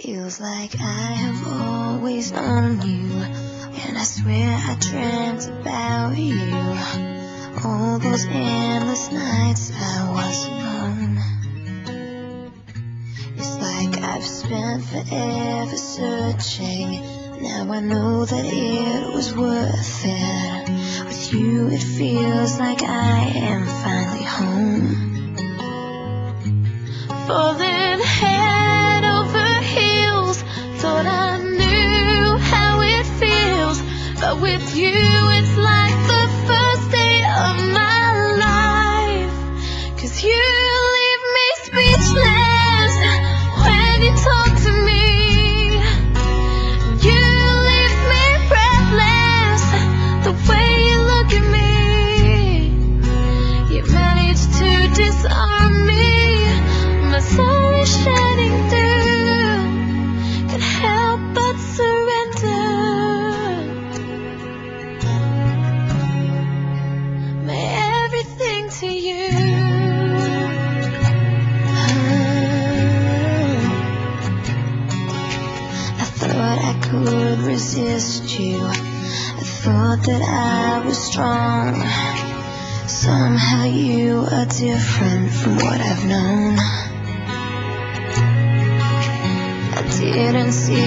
Feels like I have always known you, and I swear I dreamt about you. All those endless nights I was alone. It's like I've spent forever searching. Now I know that it was worth it. With you it feels like I am finally home. Falling head over heels, thought I knew how it feels, but with you it's like the first day of my life. 'Cause you leave me speechless when you talk to me. You leave me breathless the way you look at me. You manage to disarm me. My soul is shining through, can't help but surrender my everything to you. I thought I could resist you. I thought that I was strong. Somehow you are different from what I've known. I didn't see